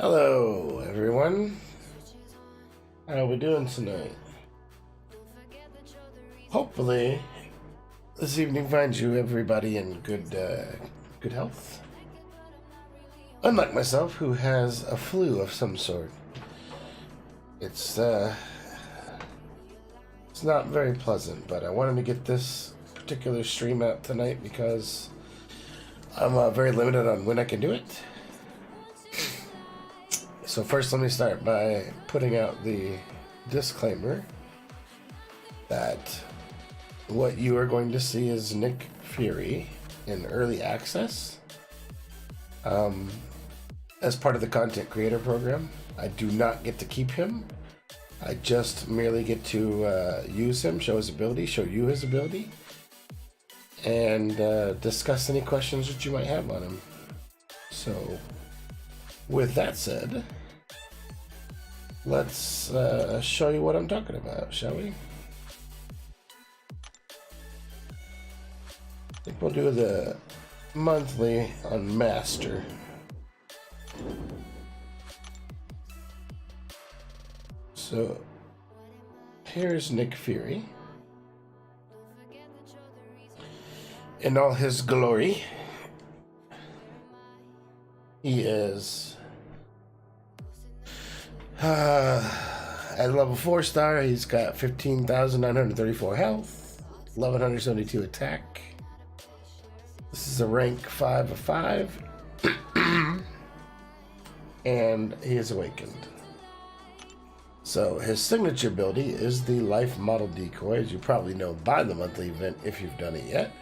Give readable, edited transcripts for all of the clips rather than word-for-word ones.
Hello, everyone. How are we doing tonight? Hopefully, this evening finds you everybody in good health. Unlike myself, who has a flu of some sort. It's not very pleasant, but I wanted to get this particular stream out tonight because I'm very limited on when I can do it. So first, let me start by putting out the disclaimer that what you are going to see is Nick Fury in early access as part of the content creator program. I do not get to keep him. I just merely get to use him, show his ability, show you his ability, and discuss any questions that you might have on him. So, with that said, let's show you what I'm talking about, shall we? I think we'll do the monthly on Master. So, here's Nick Fury in all his glory. He is at level 4 star. He's got 15,934 health, 1172 attack. This is a rank 5 of 5, and he is awakened. So his signature ability is the life model decoy, as you probably know by the monthly event if you've done it yet.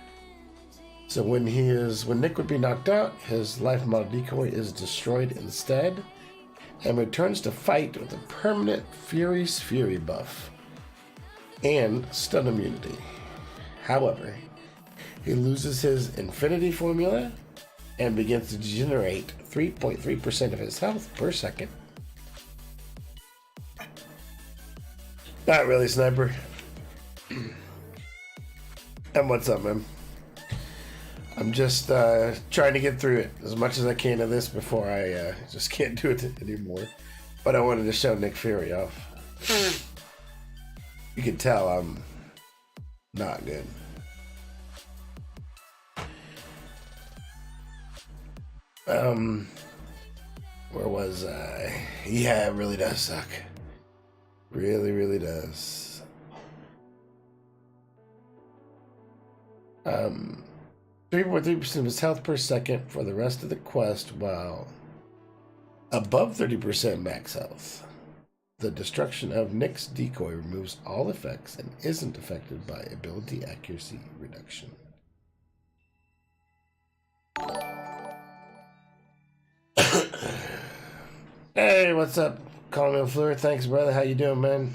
So when Nick would be knocked out, his life model decoy is destroyed instead, and returns to fight with a permanent Fury's Fury buff and stun immunity. However, he loses his Infinity formula and begins to generate 3.3% of his health per second. Not really, Sniper. And what's up, man? I'm just trying to get through it as much as I can of this before I just can't do it anymore. But I wanted to show Nick Fury off. You can tell I'm not good. Where was I? Yeah, it really does suck. Really, really does. 3.3% of his health per second for the rest of the quest, while above 30% max health. The destruction of Nick's decoy removes all effects and isn't affected by ability accuracy reduction. Hey, what's up, Colin Fleur? Thanks, brother. How you doing, man?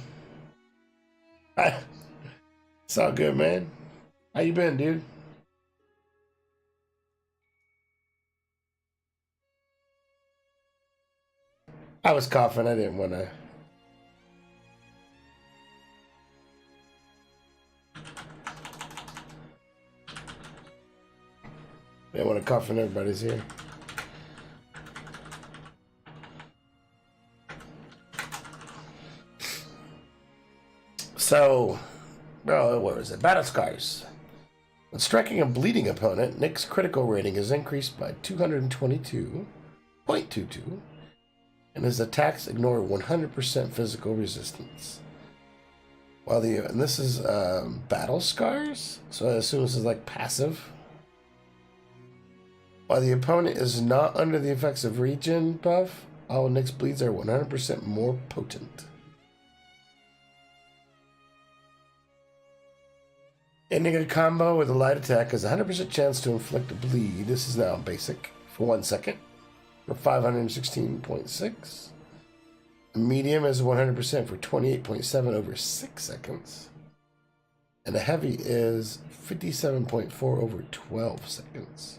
It's all good, man. How you been, dude? I was coughing. I didn't want to. I didn't want to cough in everybody's here. So, what was it? Battle Scars. When striking a bleeding opponent, Nick's critical rating is increased by 222.22, and his attacks ignore 100% physical resistance. And this is Battle Scars, so I assume this is like passive. While the opponent is not under the effects of regen buff, all Nick's bleeds are 100% more potent. Ending a combo with a light attack has a 100% chance to inflict a bleed. This is now basic for 1 second for 516.6. Medium is 100% for 28.7 over 6 seconds. And a heavy is 57.4 over 12 seconds.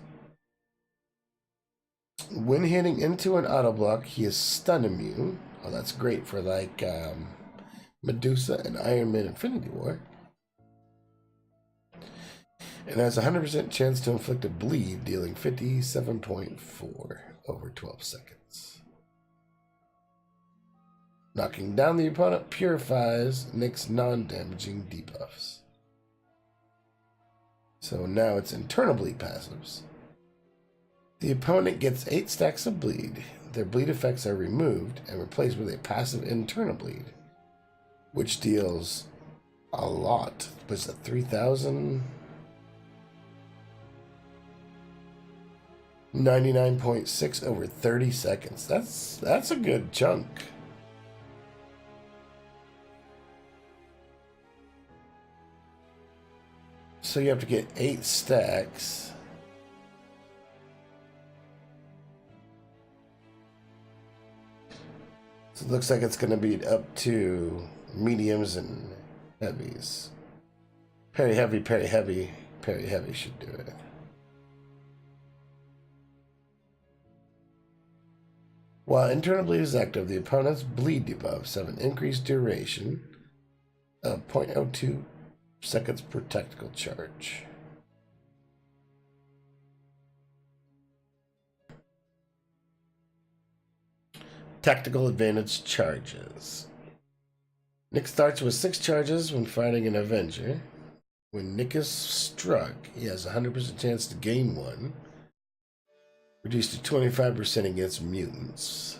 When hitting into an auto block, he is stun immune. Oh, that's great for like Medusa and Iron Man Infinity War. And has a 100% chance to inflict a bleed, dealing 57.4 over 12 seconds. Knocking down the opponent purifies Nick's non-damaging debuffs. So now it's internal bleed passives. The opponent gets 8 stacks of bleed. Their bleed effects are removed and replaced with a passive internal bleed, which deals a lot. Was it 3,000? 99.6 over 30 seconds. That's a good chunk. So you have to get 8 stacks. So it looks like it's going to be up to mediums and heavies. Parry heavy, parry heavy. Parry heavy should do it. While internal bleed is active, the opponent's bleed debuffs have an increased duration of 0.02 seconds per tactical charge. Tactical advantage charges. Nick starts with 6 charges when fighting an Avenger. When Nick is struck, he has a 100% chance to gain 1. Reduced to 25% against mutants.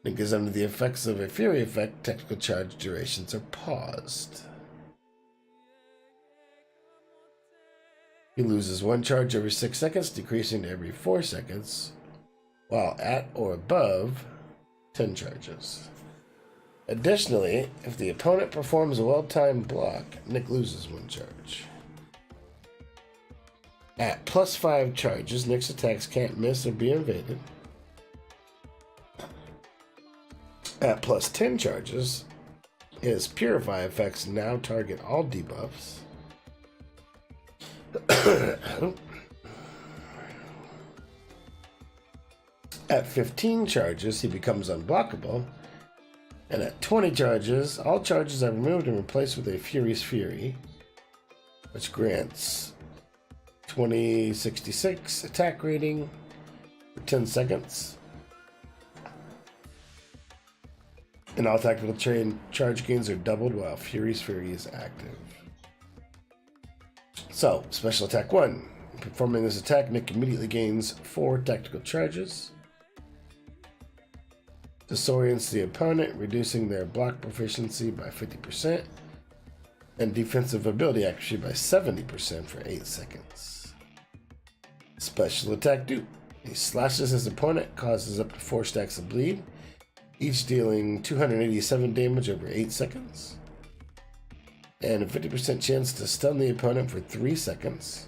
Nick is under the effects of a Fury effect. Tactical charge durations are paused. He loses 1 charge every 6 seconds, decreasing to every 4 seconds, while at or above 10 charges. Additionally, if the opponent performs a well-timed block, Nick loses 1 charge. At plus 5 charges, Nick's attacks can't miss or be evaded. At plus 10 charges, his Purify effects now target all debuffs. At 15 charges, he becomes unblockable. And at 20 charges, all charges are removed and replaced with a Fury's Fury, which grants 2066 attack rating for 10 seconds. And all tactical charge gains are doubled while Fury's Fury is active. So, special attack 1. Performing this attack, Nick immediately gains 4 tactical charges. Disorients the opponent, reducing their block proficiency by 50%. And defensive ability accuracy by 70% for 8 seconds. Special attack dupe. He slashes his opponent, causes up to 4 stacks of bleed, each dealing 287 damage over 8 seconds. And a 50% chance to stun the opponent for 3 seconds.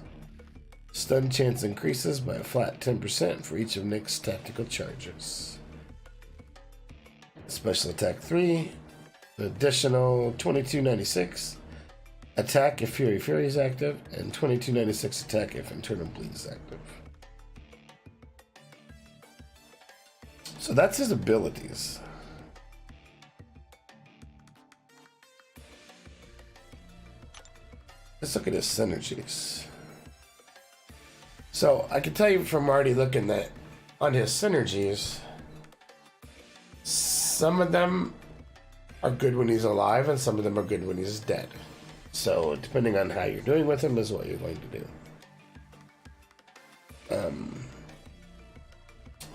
Stun chance increases by a flat 10% for each of Nick's tactical charges. Special attack 3, an additional 2296 attack if Fury is active, and 2296 attack if internal bleed is active. So that's his abilities. Let's look at his synergies. So I can tell you from already looking at on his synergies, some of them are good when he's alive and some of them are good when he's dead. So depending on how you're doing with him is what you're going to do.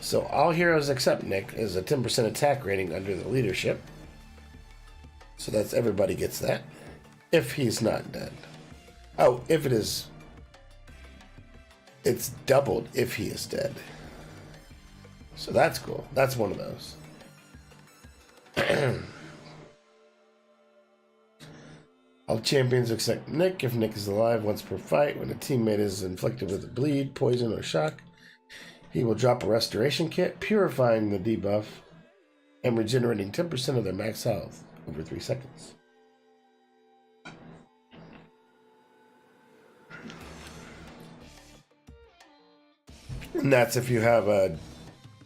So all heroes except Nick is a 10% attack rating under the leadership. So that's everybody gets that. If he's not dead. Oh, if it is, it's doubled if he is dead. So that's cool. That's one of those. All champions except Nick. If Nick is alive once per fight, when a teammate is inflicted with a bleed, poison, or shock, he will drop a restoration kit, purifying the debuff and regenerating 10% of their max health over 3 seconds. And that's if you have a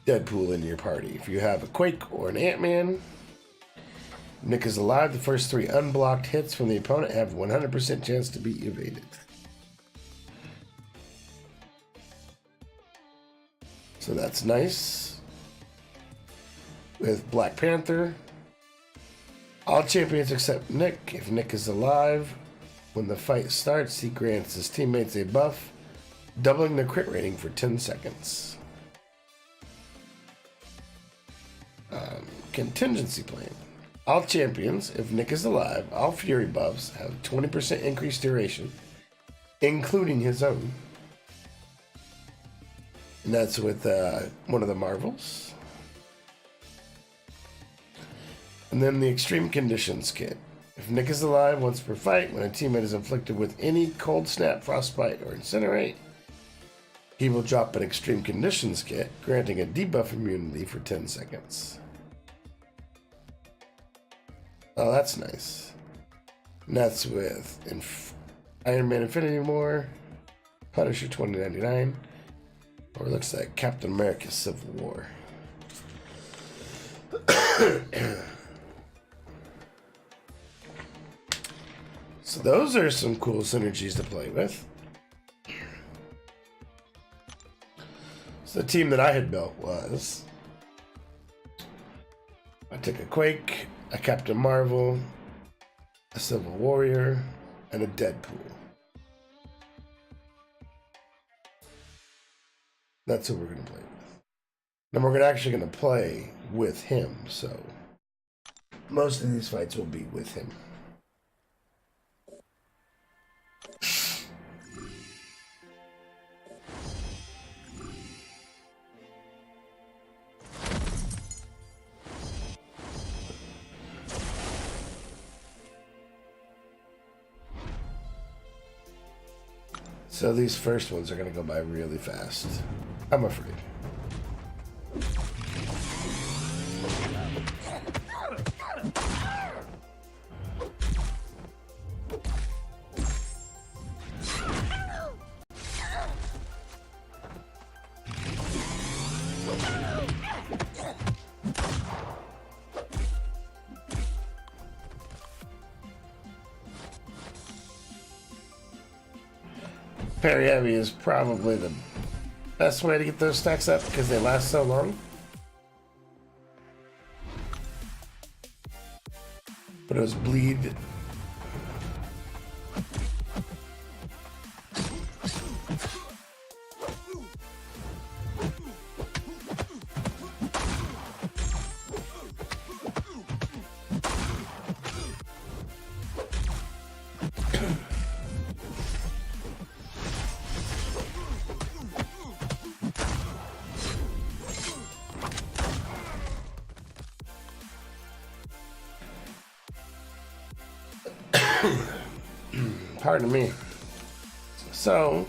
Deadpool in your party. If you have a Quake or an Ant-Man, Nick is alive. The first 3 unblocked hits from the opponent have 100% chance to be evaded. So that's nice. With Black Panther, All champions except Nick. If Nick is alive, when the fight starts, he grants his teammates a buff, doubling their crit rating for 10 seconds. Contingency plan. All champions, if Nick is alive, all Fury buffs have 20% increased duration, including his own. And that's with one of the Marvels. And then the Extreme Conditions kit. If Nick is alive once per fight, when a teammate is inflicted with any Cold Snap, Frostbite, or Incinerate, he will drop an Extreme Conditions kit, granting a debuff immunity for 10 seconds. Oh, that's nice. And that's with Iron Man Infinity War, Punisher 2099, or it looks like Captain America Civil War. So those are some cool synergies to play with. So the team that I had built was, I took a Quake, a Captain Marvel, a Civil Warrior, and a Deadpool. That's who we're going to play with. And we're actually going to play with him, so most of these fights will be with him. So these first ones are going to go by really fast, I'm afraid. Parry Heavy is probably the best way to get those stacks up because they last so long. But it was Bleed. Pardon me. So,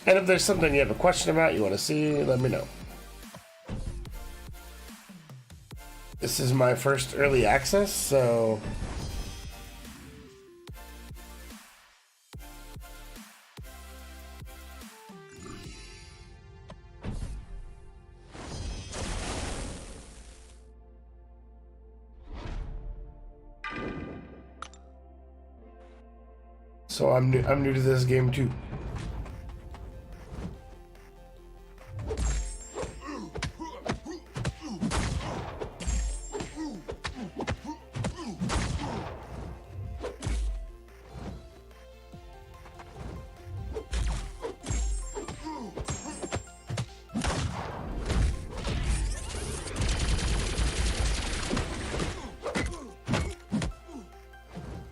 and if there's something you have a question about, you want to see, let me know. This is my first early access, so I'm new to this game too.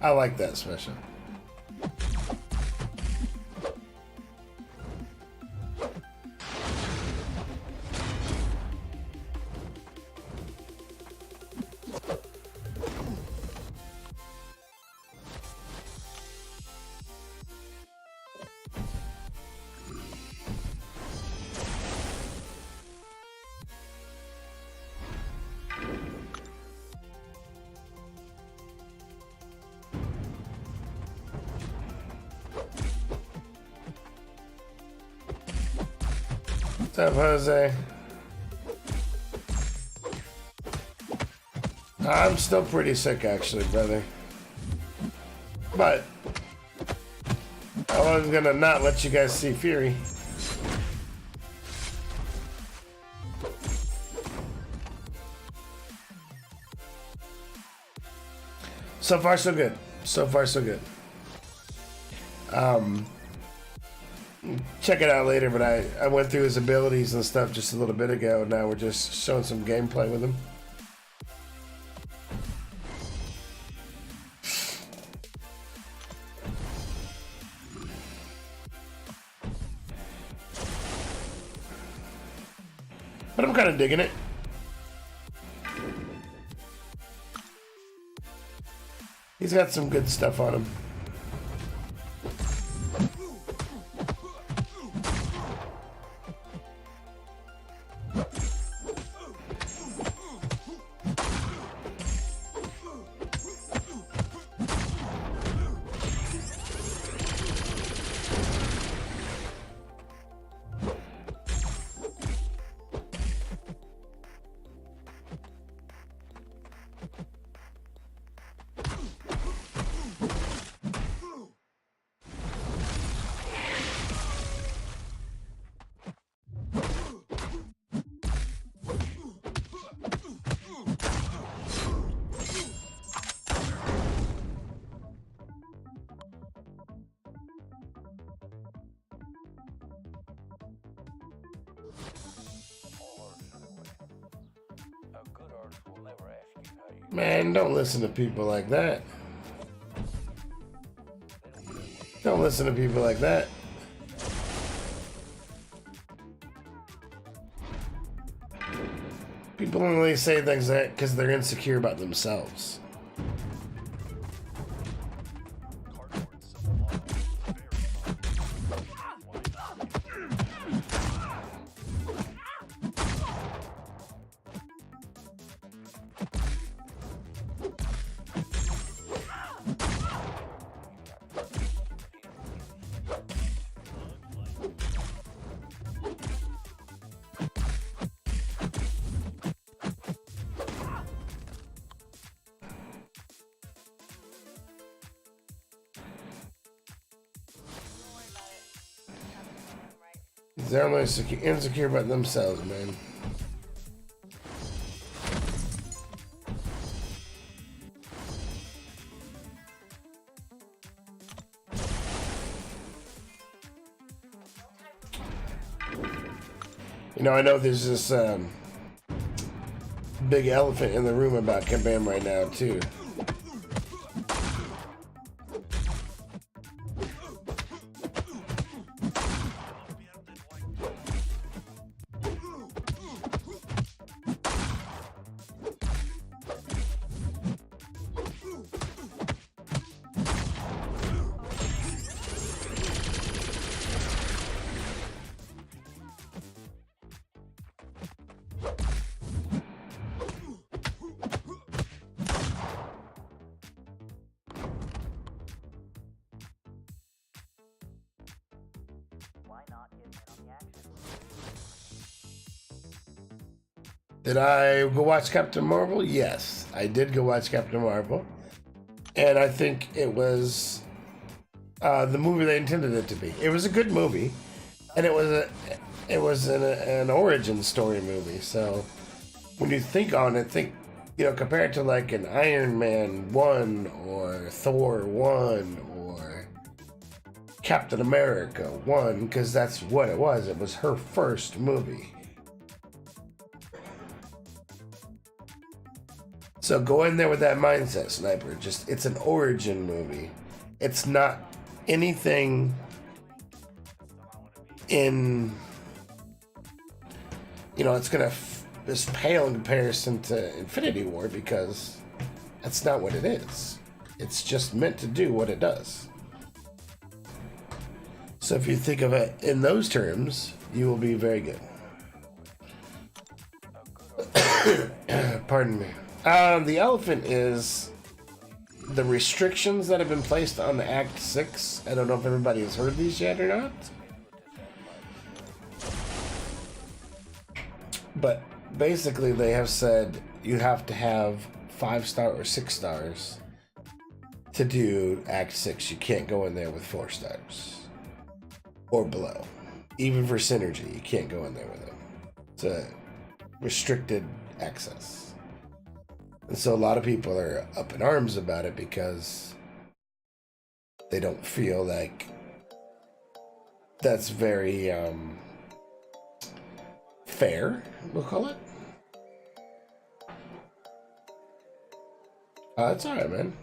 I like that special. What's up, Jose? I'm still pretty sick, actually, brother. But I wasn't gonna not let you guys see Fury. So far, so good. So far, so good. Check it out later, but I went through his abilities and stuff just a little bit ago. Now we're just showing some gameplay with him. But I'm kind of digging it. He's got some good stuff on him. Man, don't listen to people like that. Don't listen to people like that. People only say things like that because they're insecure about themselves. They're only insecure about themselves, man. You know, I know there's this big elephant in the room about Kabam right now, too. Did I go watch Captain Marvel? Yes, I did go watch Captain Marvel. And I think it was the movie they intended it to be. It was a good movie. And it was an origin story movie. So when you think on it, compared to like an Iron Man 1 or Thor 1 or Captain America 1, because that's what it was. It was her first movie. So go in there with that mindset, Sniper. It's an origin movie. It's not anything in, it's going to just pale in comparison to Infinity War, because that's not what it is. It's just meant to do what it does. So if you think of it in those terms, you will be very good. Pardon me. The elephant is the restrictions that have been placed on the Act 6. I don't know if everybody has heard these yet or not. But basically they have said you have to have 5-star or 6 stars to do Act 6. You can't go in there with 4 stars or below. Even for Synergy, you can't go in there with them. It's a restricted access. And so a lot of people are up in arms about it because they don't feel like that's very fair, we'll call it. It's alright, man.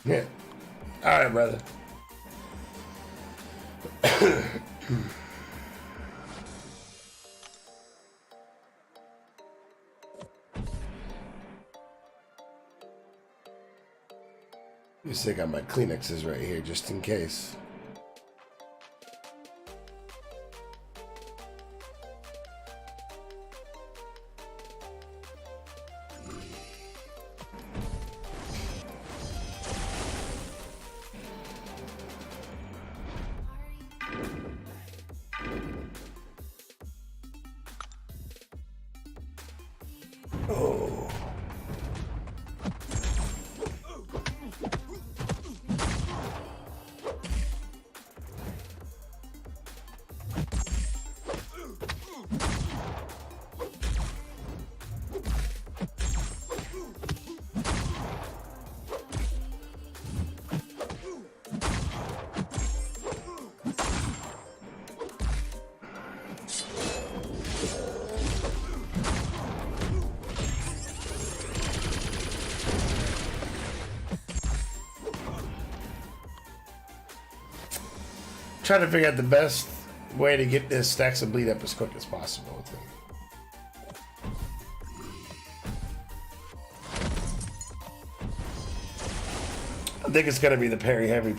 Yeah. All right, brother. You see, I got my Kleenexes right here just in case. Oh. Trying to figure out the best way to get this stacks of bleed up as quick as possible with him. I think it's gonna be the parry heavy,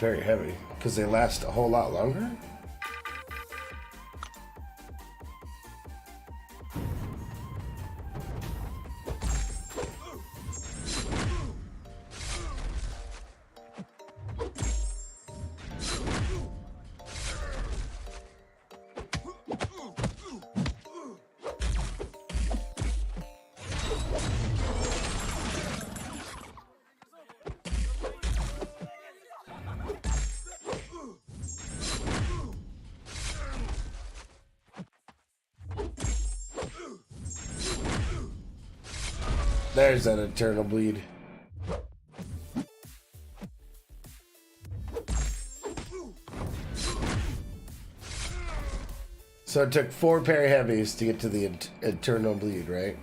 because they last a whole lot longer. There's that eternal bleed. So it took 4 parry heavies to get to the eternal bleed, right?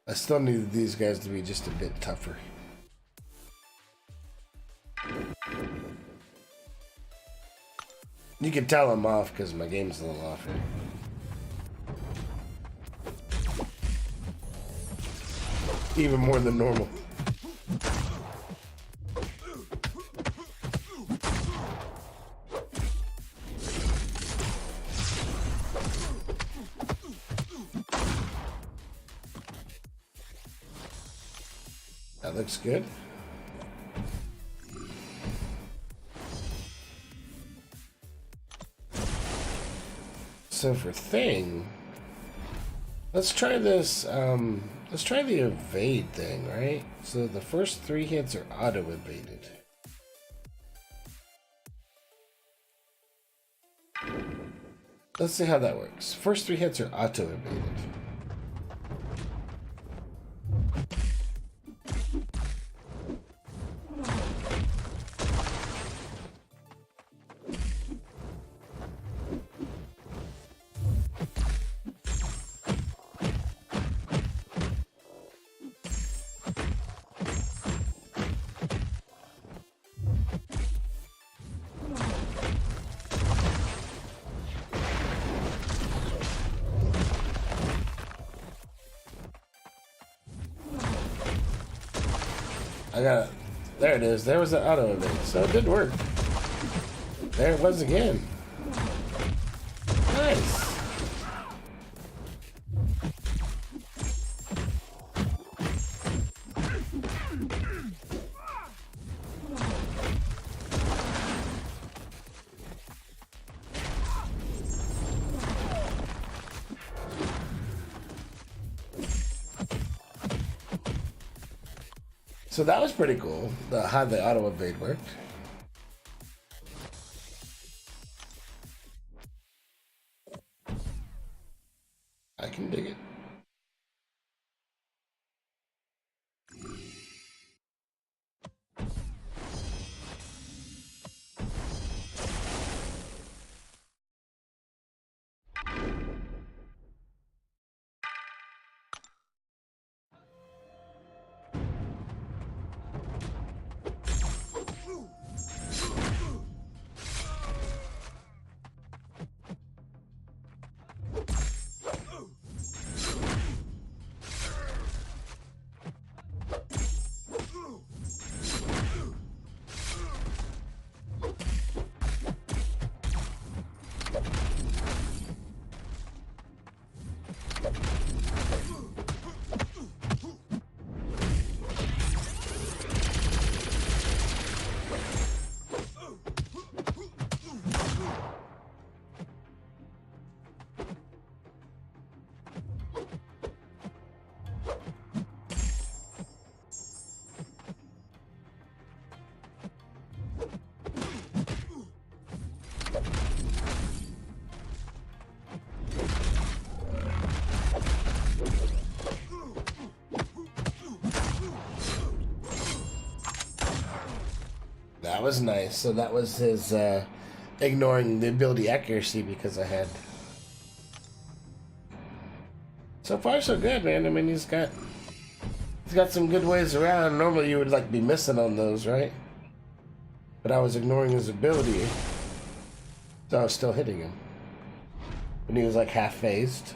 I still need these guys to be just a bit tougher. You can tell I'm off because my game's a little off here. Even more than normal. That looks good. So for thing, let's try this. Let's try the evade thing, right? So the first 3 hits are auto evaded. Let's see how that works. First 3 hits are auto evaded. I got it. There it is. There was the auto evade. So it did work. There it was again. Nice. So that was pretty cool, how the auto evade worked. I can dig it. That was nice. So that was his ignoring the ability accuracy because I had. So far so good, man. I mean, he's got some good ways around. Normally you would like be missing on those, right? But I was ignoring his ability, so I was still hitting him. When he was like half phased.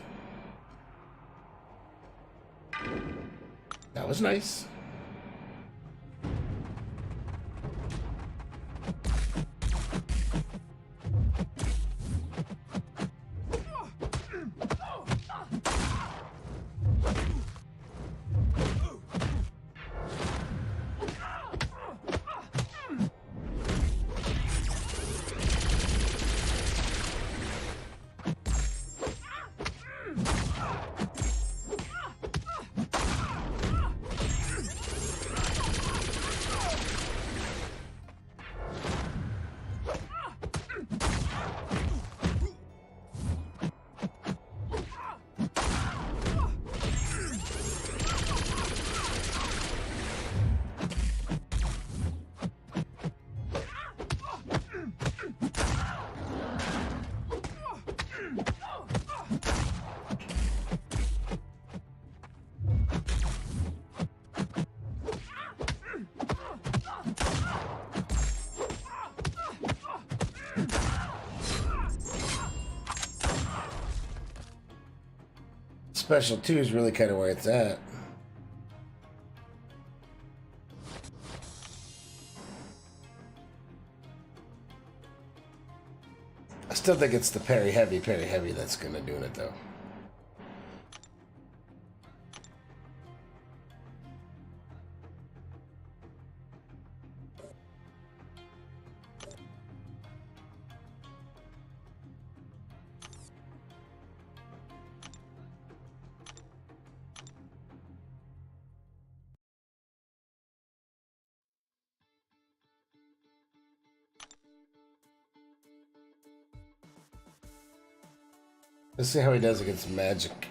That was nice. Special 2 is really kind of where it's at. I still think it's the parry heavy that's gonna do it though. Let's see how he does against magic.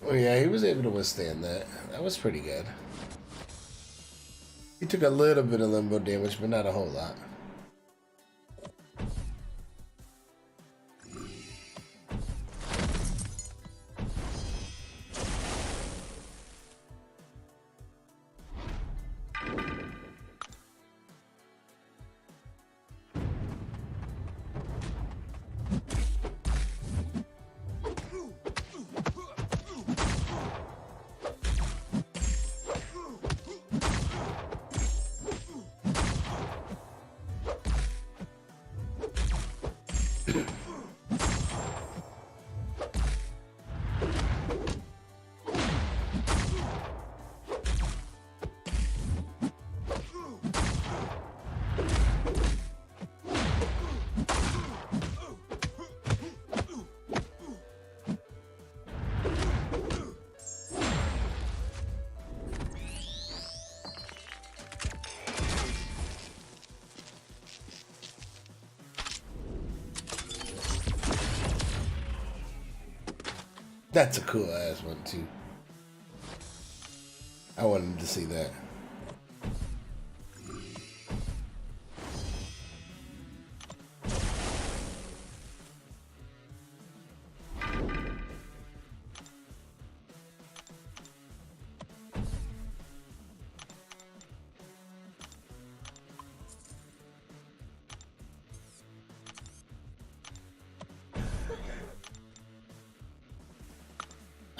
Oh yeah, he was able to withstand that. That was pretty good. He took a little bit of limbo damage, but not a whole lot. That's a cool ass one too. I wanted to see that.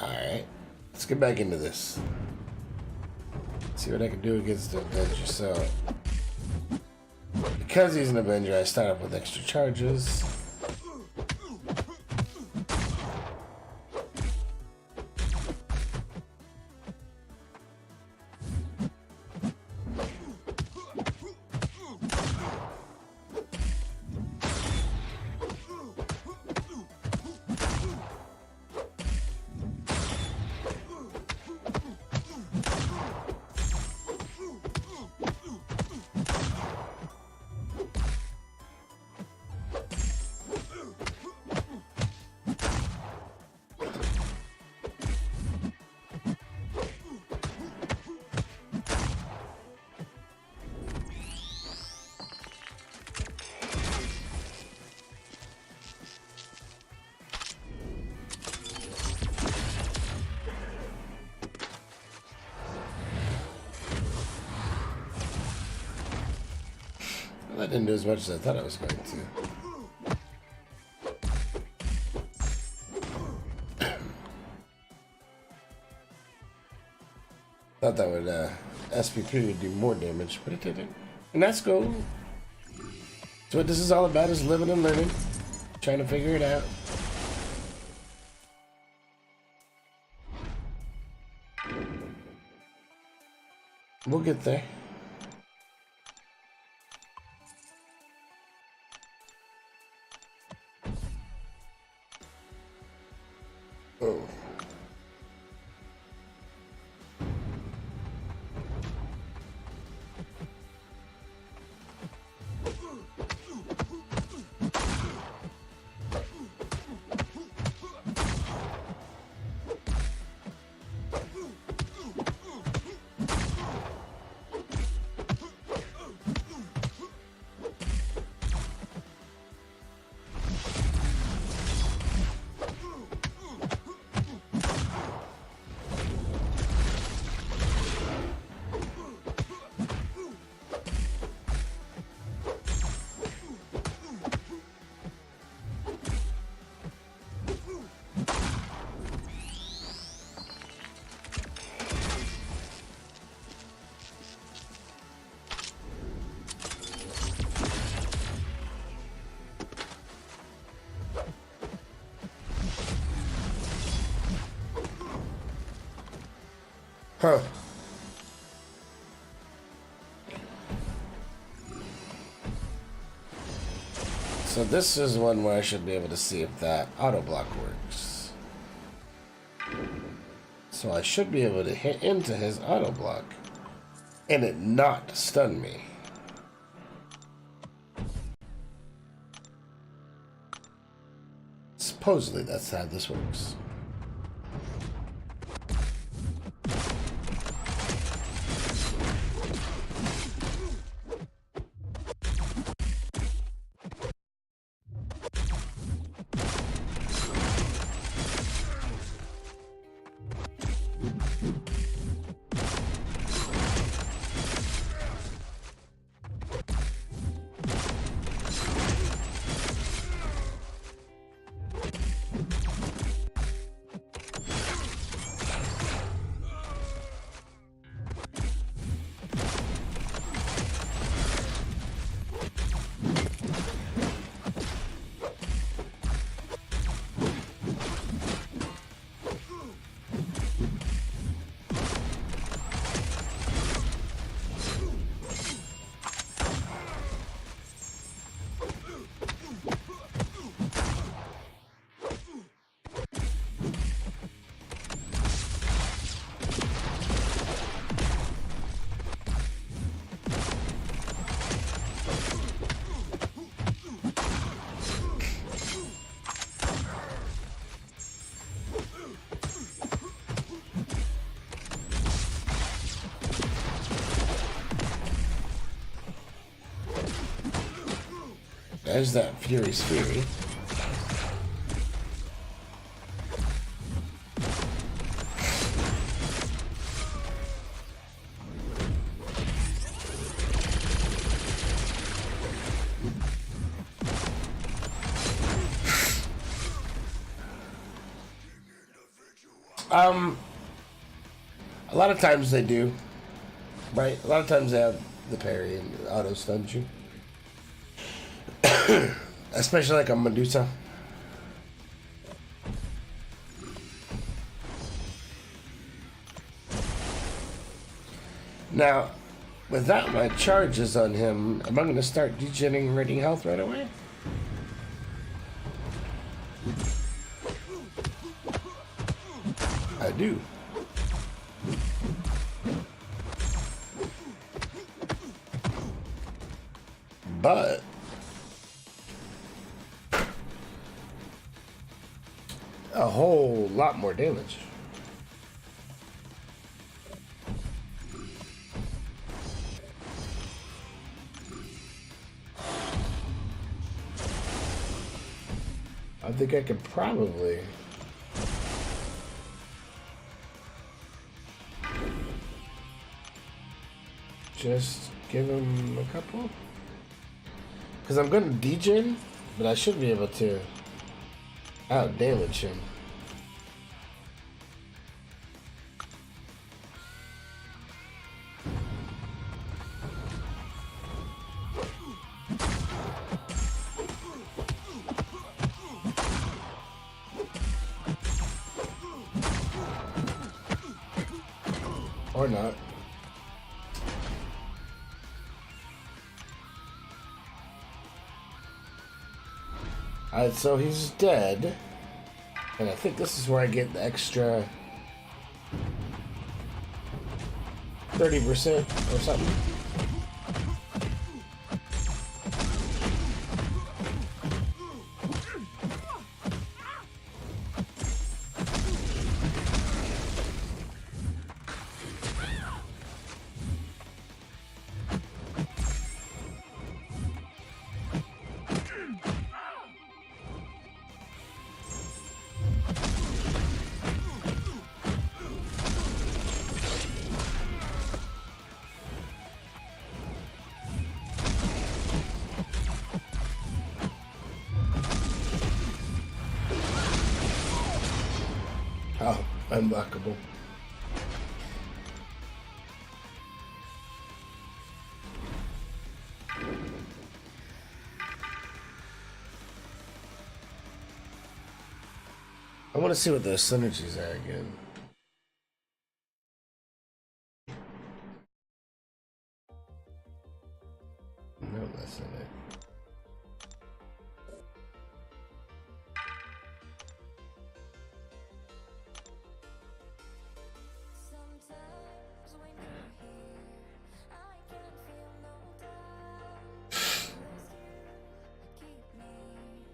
Alright, let's get back into this. See what I can do against the Avenger. So, because he's an Avenger, I start off with extra charges. That didn't do as much as I thought I was going to. Thought that would SPP would do more damage, but it didn't. And that's cool. So what this is all about is living and learning, trying to figure it out. We'll get there. Oh. Huh. So this is one where I should be able to see if that auto block works. So I should be able to hit into his auto block. and it not stun me. Supposedly that's how this works. There's that Fury's Fury. A lot of times they do, right? A lot of times they have the parry and auto stuns you. Especially like a Medusa. Now, without my charges on him, am I going to start degenerating health right away? I do. But a whole lot more damage. I think I could probably just give him a couple. Because I'm going to degen, but I should be able to out damage him. Or not. Alright, so he's dead. And I think this is where I get the extra 30% or something. Oh, unblockable. I want to see what those synergies are again. No, that's not it.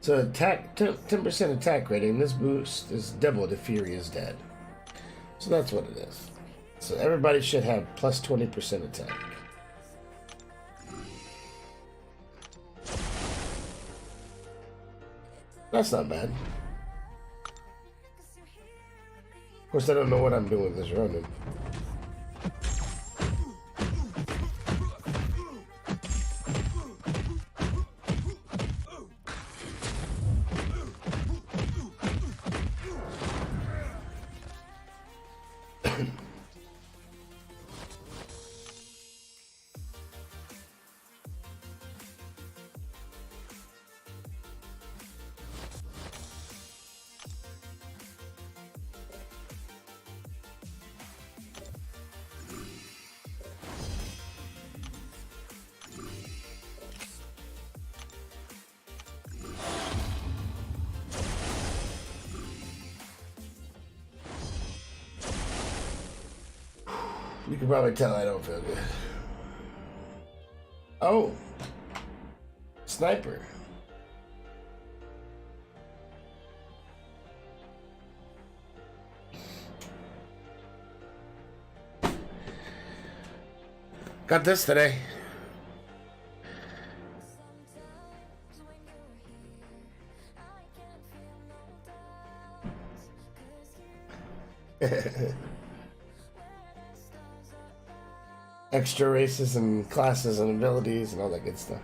So attack 10% attack rating. This boost is doubled if Fury is dead. So that's what it is. So everybody should have plus 20% attack. That's not bad. Of course, I don't know what I'm doing this Ronin. You can probably tell I don't feel good. Oh. Sniper. Got this today. Extra races and classes and abilities and all that good stuff.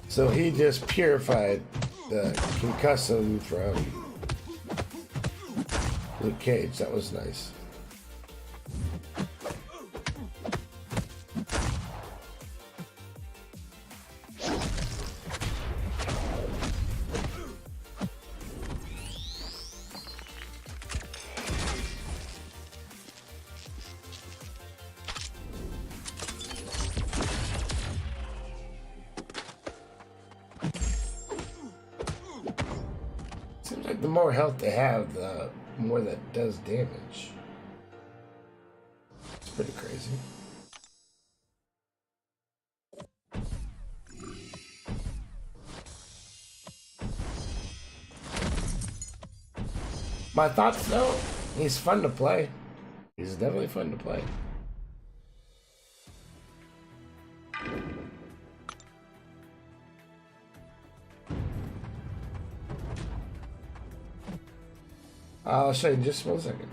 So he just purified the concussum from Luke Cage. That was nice. Seems like the more health they have, the more that does damage. It's pretty crazy. My thoughts though, he's fun to play. He's definitely fun to play. I'll show you in just 1 second.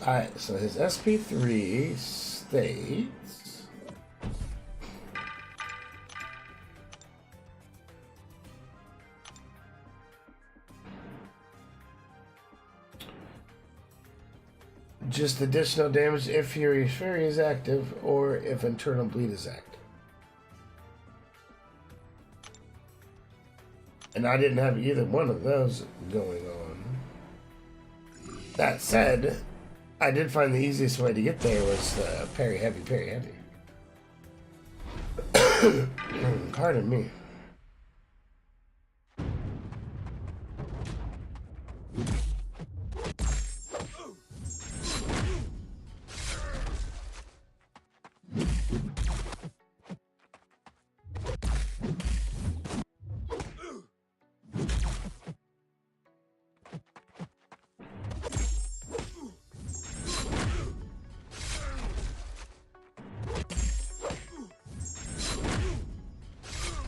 Alright, so his SP3 states just additional damage if Fury is active or if Internal Bleed is active. And I didn't have either one of those going on. That said, I did find the easiest way to get there was parry heavy, parry heavy. Pardon me.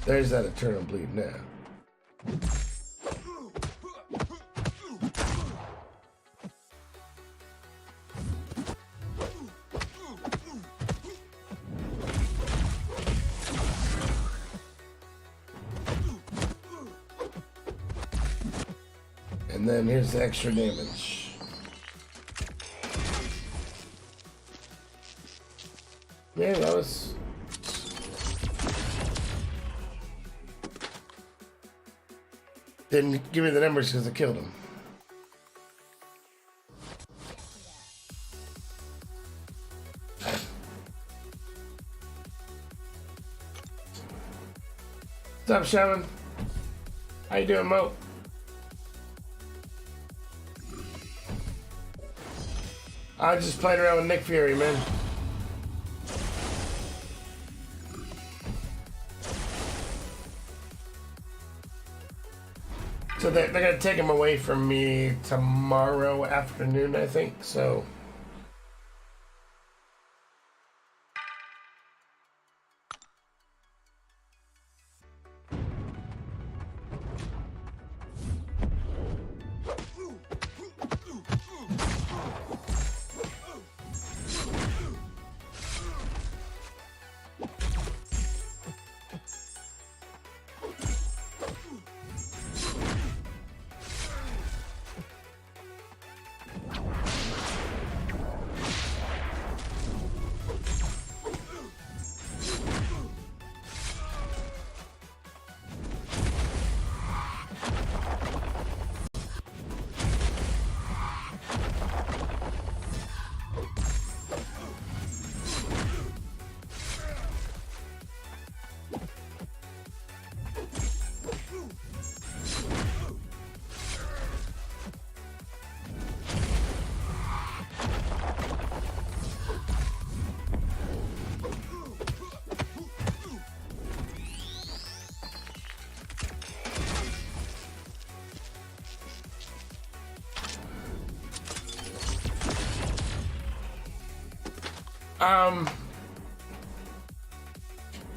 There's that Eternal Bleed now. And then here's the extra damage. Yeah, that was... Didn't give me the numbers because I killed him. What's up, Shaman? How you doing, Mo? I was just playing around with Nick Fury, man. So they're gonna take him away from me tomorrow afternoon, I think, so...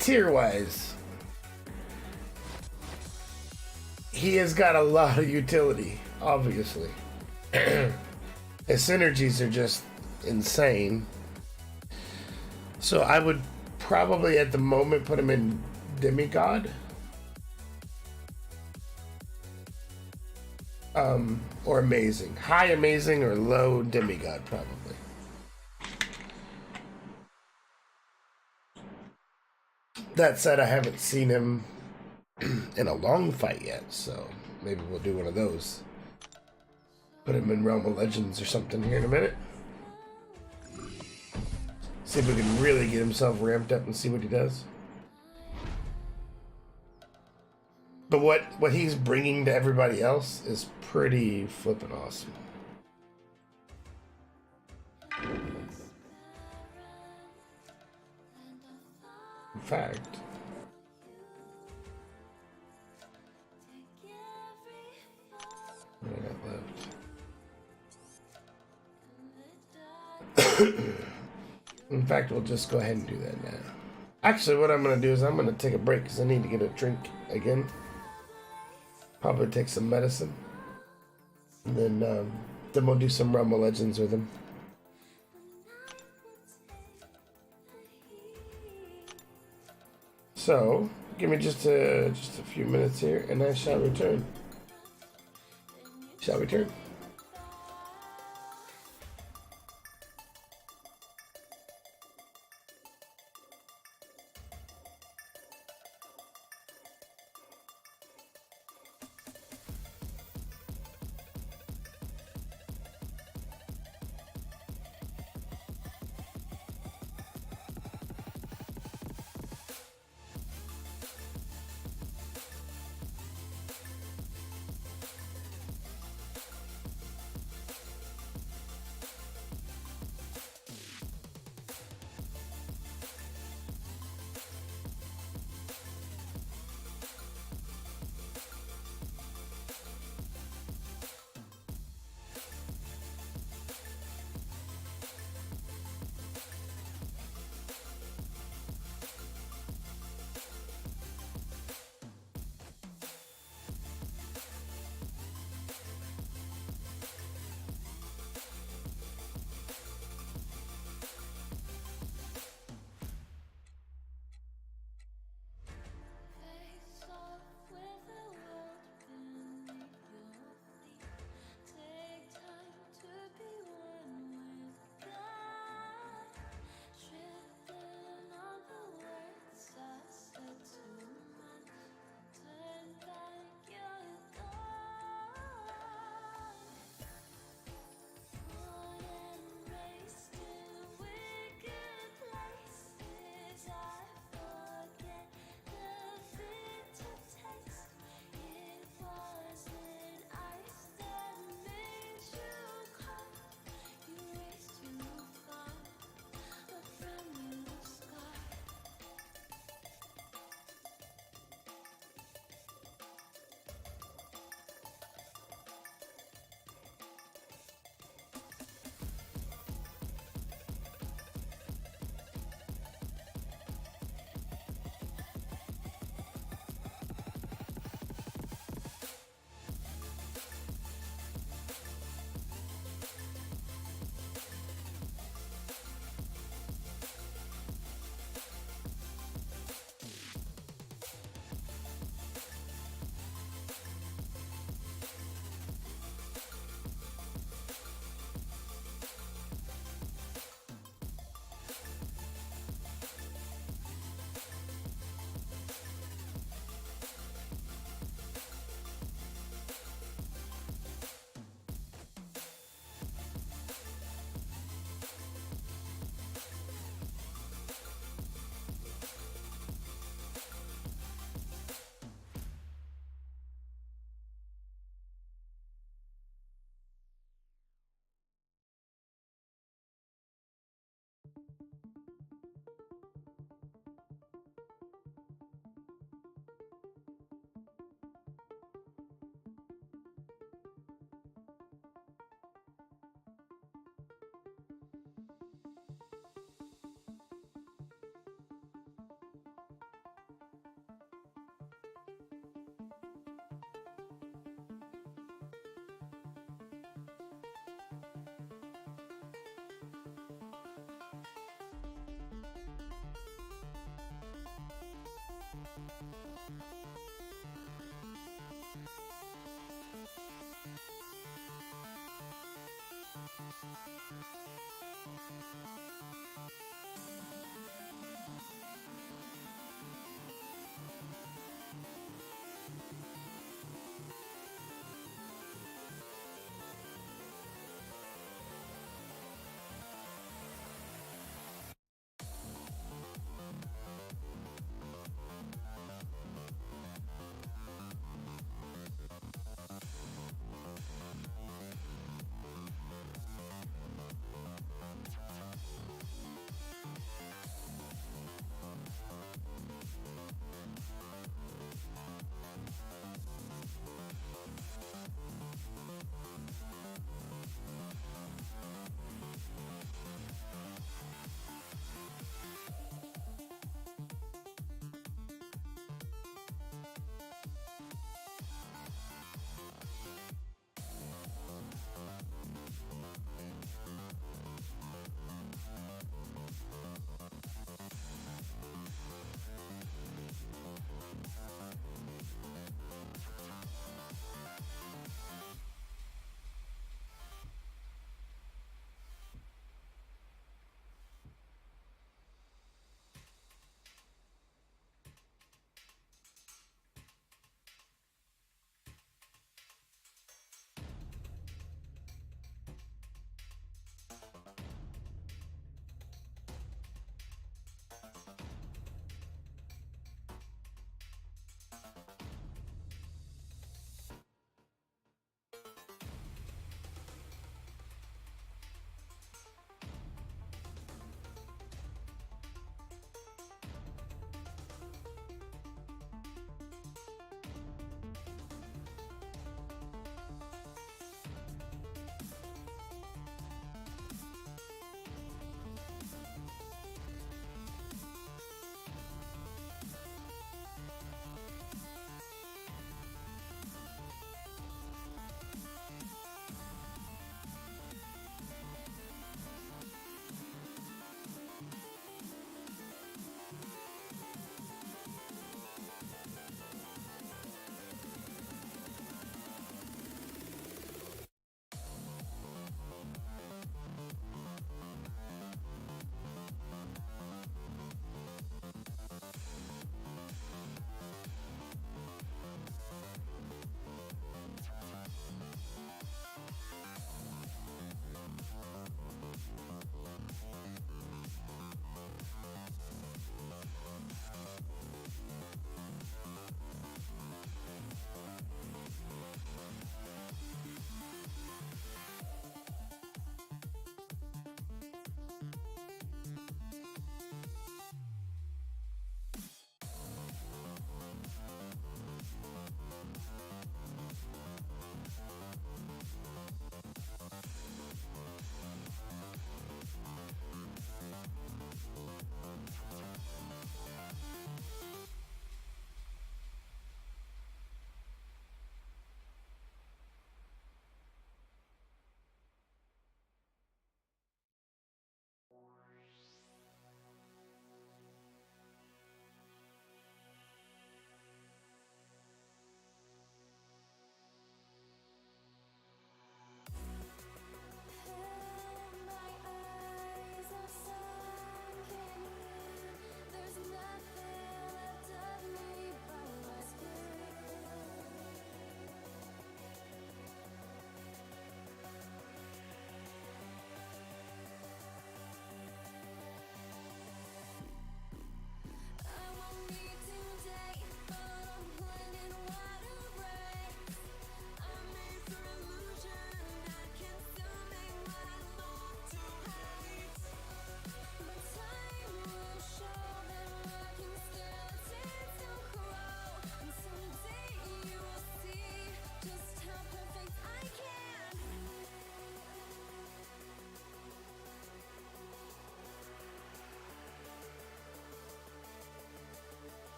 Tier-wise, he has got a lot of utility, obviously. His synergies are just insane. So I would probably, at the moment, put him in Demigod. Or Amazing. High Amazing or low Demigod, probably. That said, I haven't seen him in a long fight yet, so maybe we'll do one of those. Put him in Realm of Legends or something here in a minute. See if we can really get himself ramped up and see what he does. But what he's bringing to everybody else is pretty flippin' awesome. In fact, what do I got left? In fact, we'll just go ahead and do that now. Actually, what I'm going to do is I'm going to take a break because I need to get a drink again. Probably take some medicine. And then we'll do some Realm of Legends with him. So, give me just a few minutes here, and I shall return. Shall return.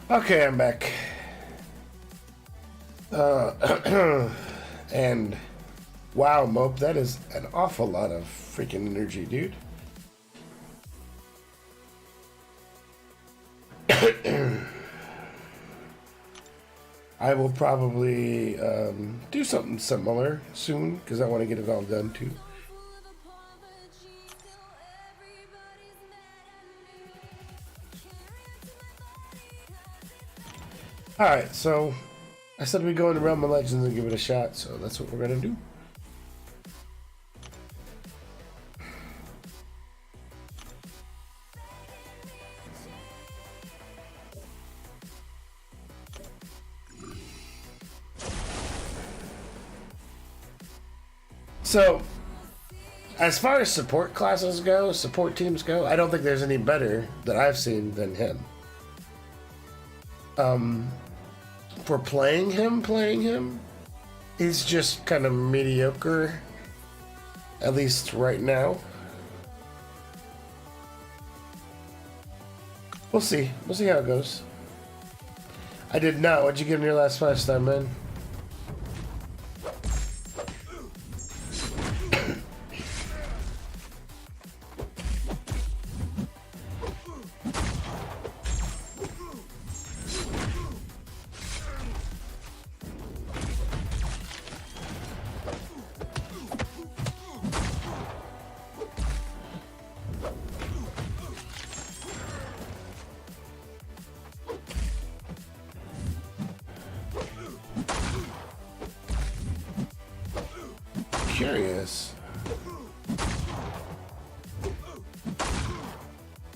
Okay, I'm back. And wow, Mope, that is an awful lot of freaking energy, dude. I will probably do something similar soon because I want to get it all done too. Alright, so I said we go into Realm of Legends and give it a shot, so that's what we're going to do. So, as far as support classes go, support teams go, I don't think there's any better that I've seen than him. For playing him, he's just kind of mediocre, at least right now. We'll see. We'll see how it goes. I did not. What'd you get in your last 5-star, man? Curious.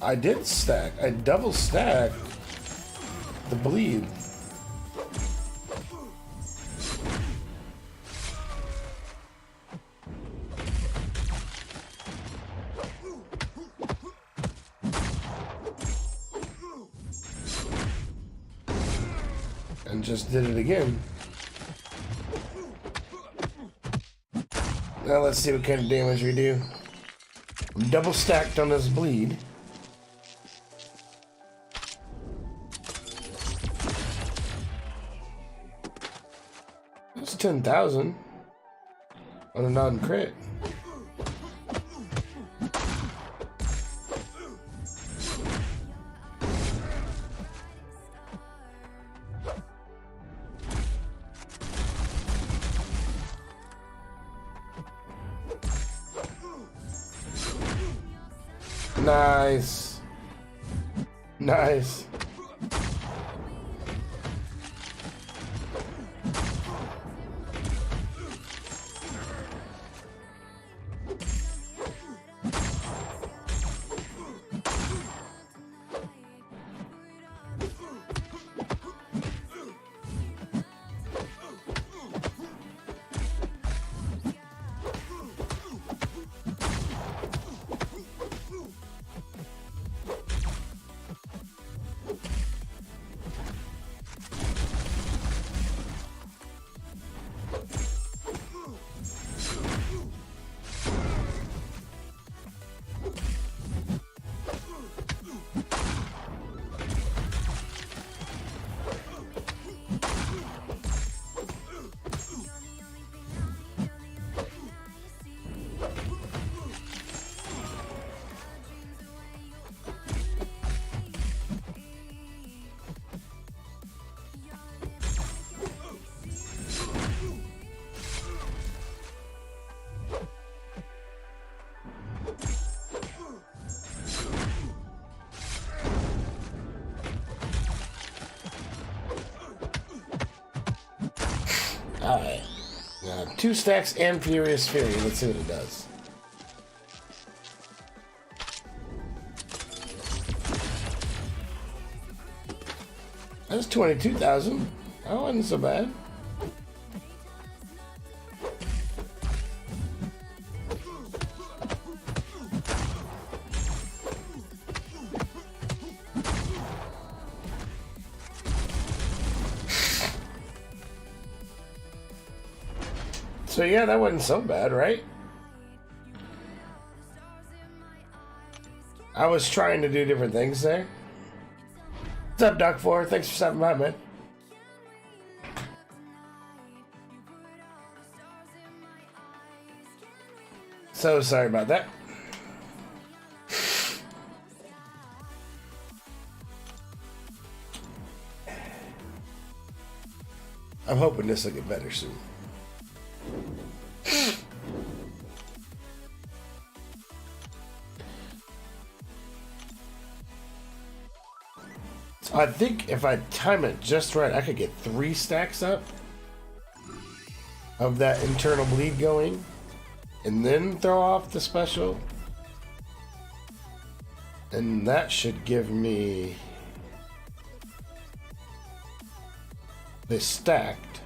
I did stack. I double stacked the bleed. And just did it again. Now let's see what kind of damage we do. I'm double stacked on this bleed. That's 10,000 on a non-crit. Nice. Nice. Alright. Now, 2 stacks and Furious Fury. Let's see what it does. That's 22,000. That wasn't so bad. So yeah, that wasn't so bad, right? I was trying to do different things there. What's up, Doc 4? Thanks for stopping by, man. So sorry about that. I'm hoping this will get better soon. I think if I time it just right, I could get 3 stacks up of that internal bleed going and then throw off the special. And that should give me this stacked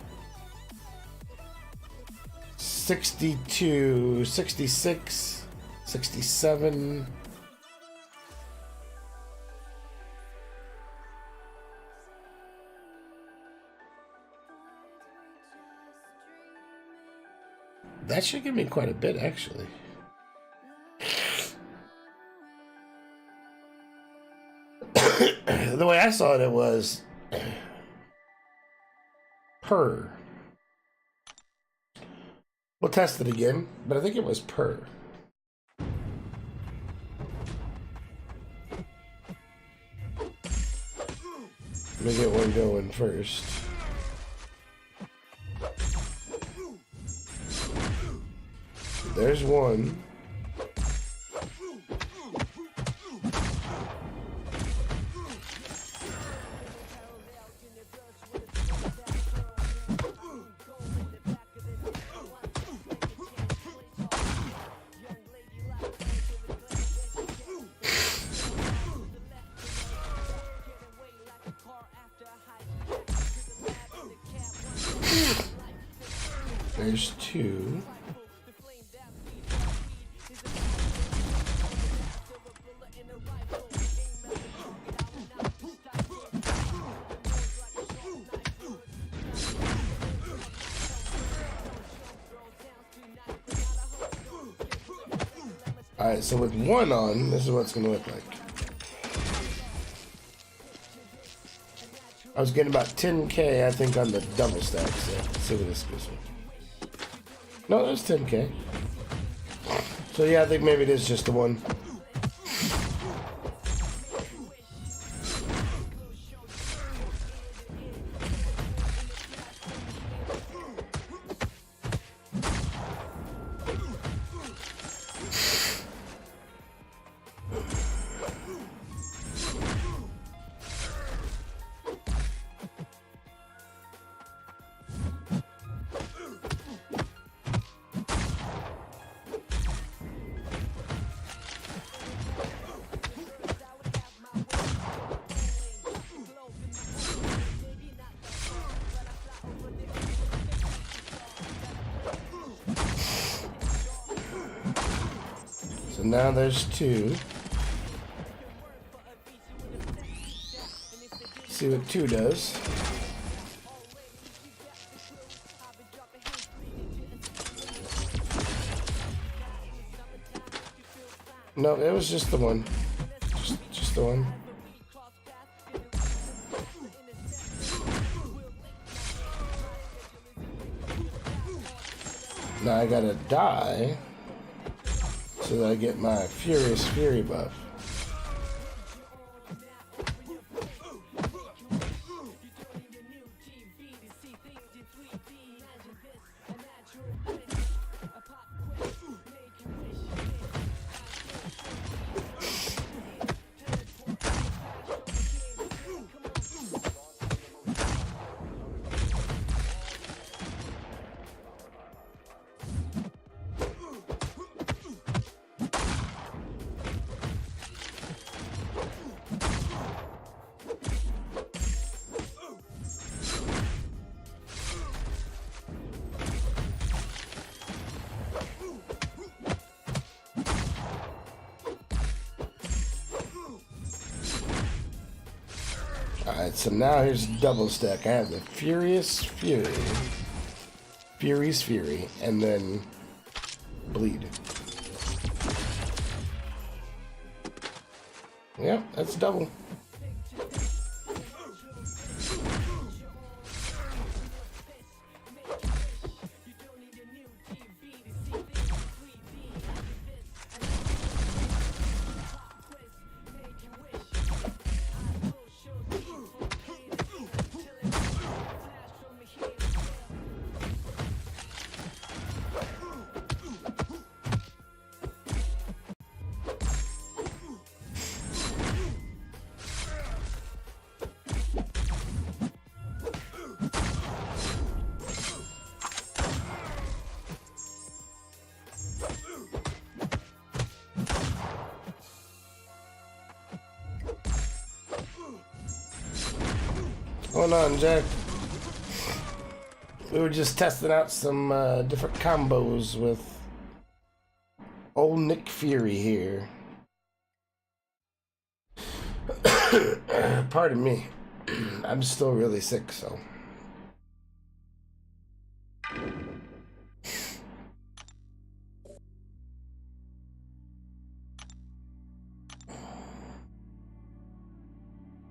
62, 66, 67. That should give me quite a bit, actually. The way I saw it, it was per. We'll test it again, but I think it was per. Let me get one going first. There's one. There's 2. Alright, so with 1 on, this is what it's going to look like. I was getting about 10k, I think, on the double stack, so let's see what this gives me. No, that's 10k. So yeah, I think maybe it is just the 1. So now there's 2. See what 2 does. No, it was just the 1. Just the 1. Now I gotta die so that I get my Furious Fury buff. Alright, so now here's double stack. I have the Furious Fury, Fury's Fury, and then Bleed. Yep, that's double. going on, Jack? We were just testing out some different combos with old Nick Fury here. Pardon me. I'm still really sick, so.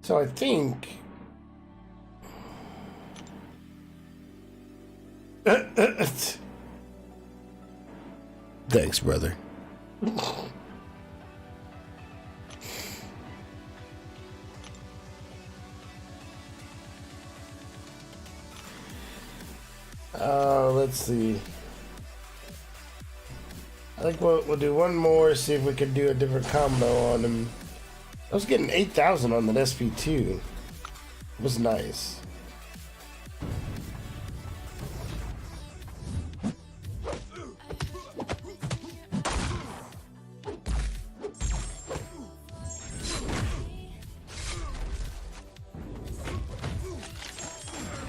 So I think... Thanks, brother. Let's see. I think we'll do one more, see if we can do a different combo on him. I was getting 8,000 on that SP2. It was nice.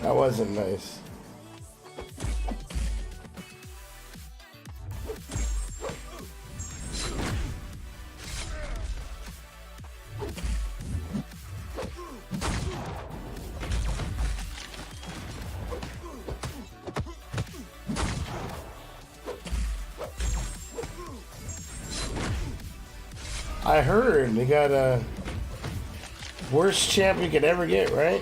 That wasn't nice. I heard they got a worst champ you could ever get, right?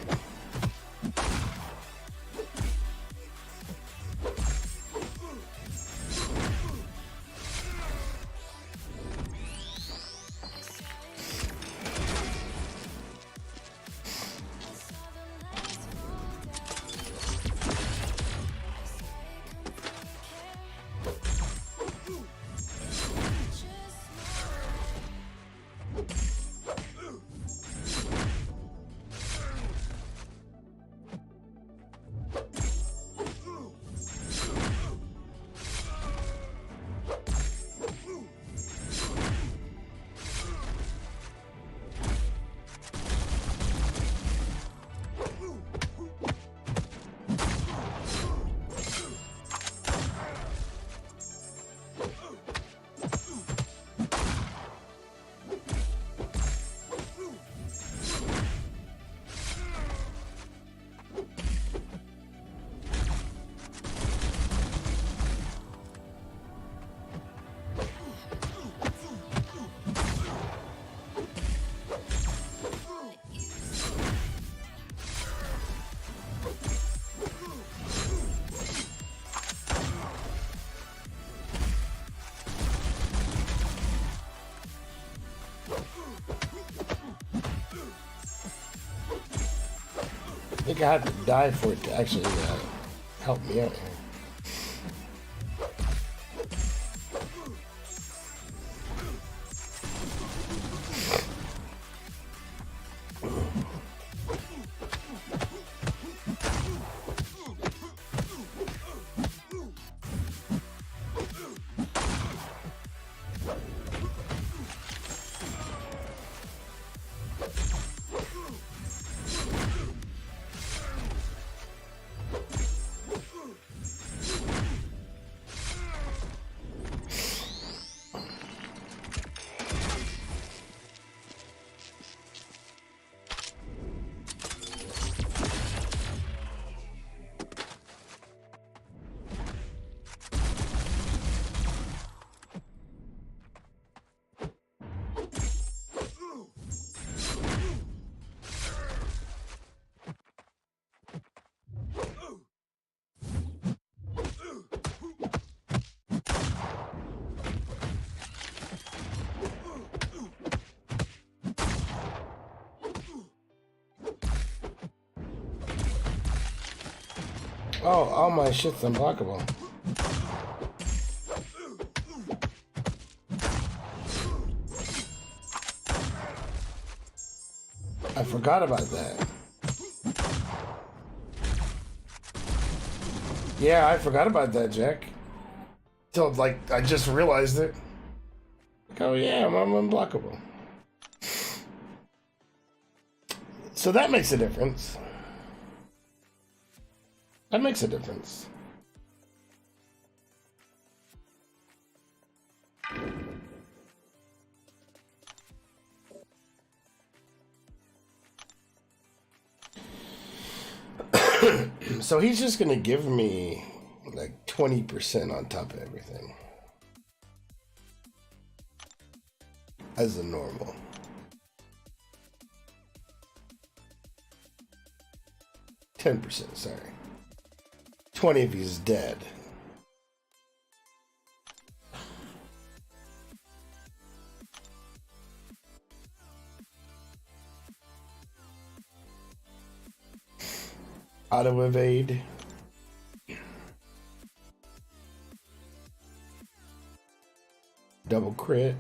I think I have to die for it to actually help me out here. Oh, all my shit's unblockable. I forgot about that. Yeah, I forgot about that, Jack. Till, like, I just realized it. Like, oh yeah, I'm unblockable. So that makes a difference. That makes a difference. So he's just gonna give me like 20% on top of everything as a normal. 10%, sorry. 20 if he's dead. Auto evade. Double crit.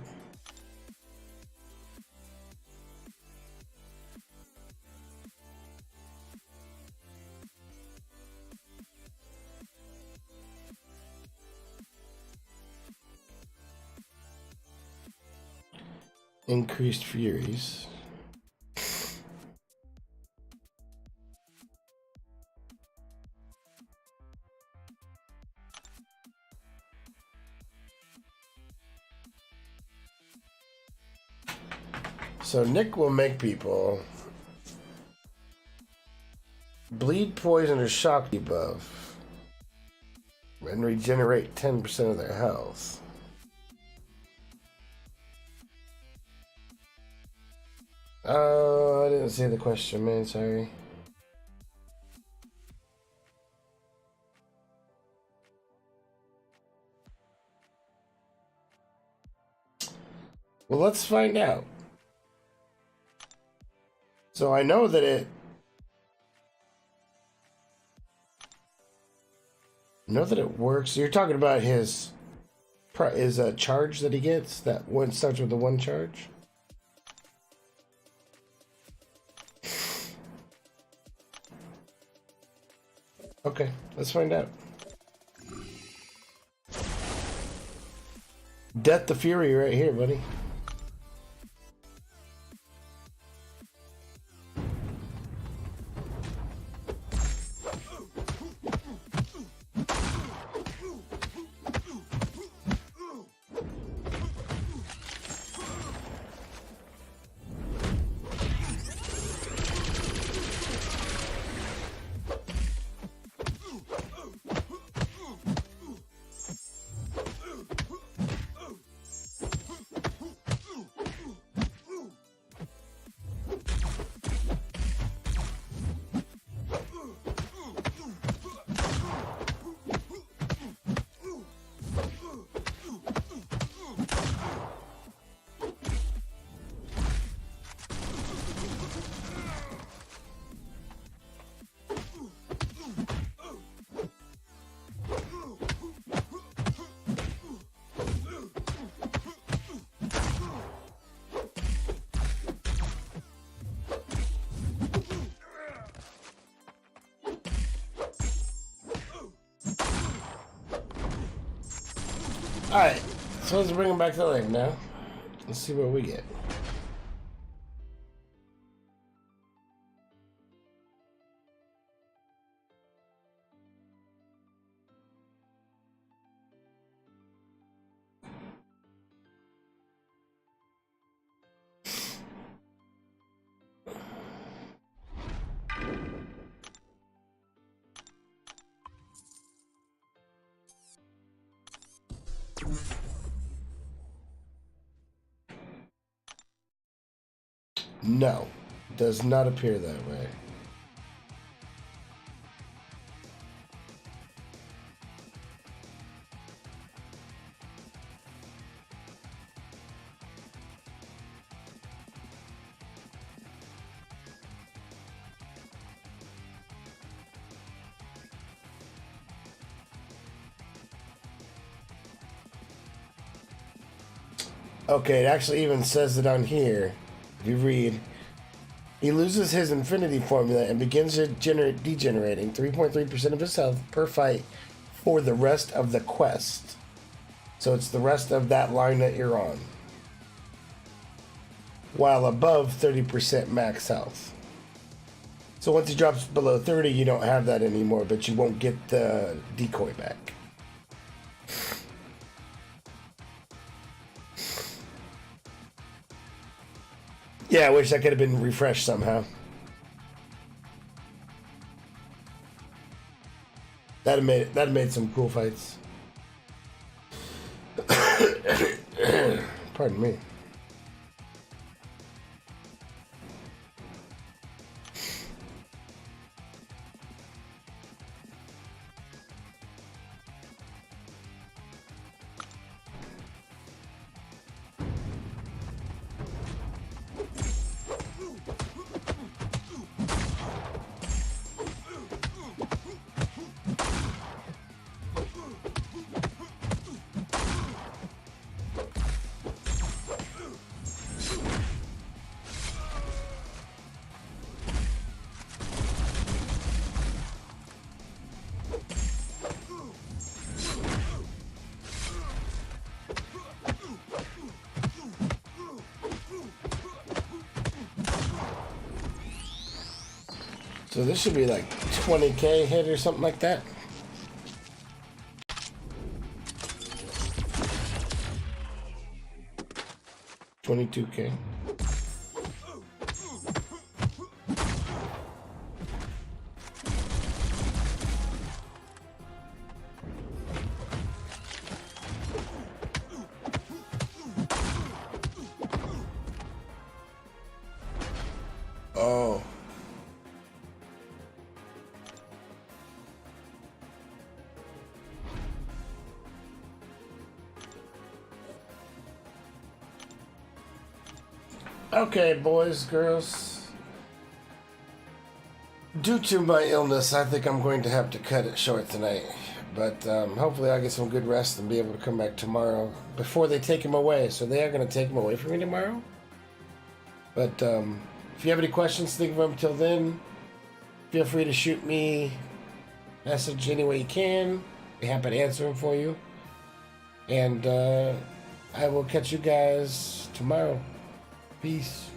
Increased furies. So Nick will make people bleed, poison, or shock debuff and regenerate 10% of their health. Oh, I didn't see the question, man. Sorry. Well, let's find out. So I know that it... I know that it works. You're talking about his charge that he gets? That one starts with the one charge? Okay, let's find out. Death the Fury right here, buddy. Alright, so let's bring him back to life now. Let's see what we get. No, does not appear that way. Okay, it actually even says it on here. If you read, he loses his infinity formula and begins to degenerating 3.3% of his health per fight for the rest of the quest. So it's the rest of that line that you're on. While above 30% max health. So once he drops below 30, you don't have that anymore, but you won't get the decoy back. Yeah, I wish that could have been refreshed somehow. That made some cool fights. Pardon me. So this should be like 20k hit or something like that. $22K. Oh. Okay, boys, girls. Due to my illness, I think I'm going to have to cut it short tonight. But hopefully I'll get some good rest and be able to come back tomorrow before they take him away. So they are going to take him away from me tomorrow. But if you have any questions, think of them until then. Feel free to shoot me a message any way you can. Be happy to answer them for you. And I will catch you guys tomorrow. Peace.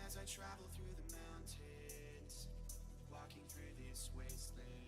As I travel through the mountains, walking through this wasteland.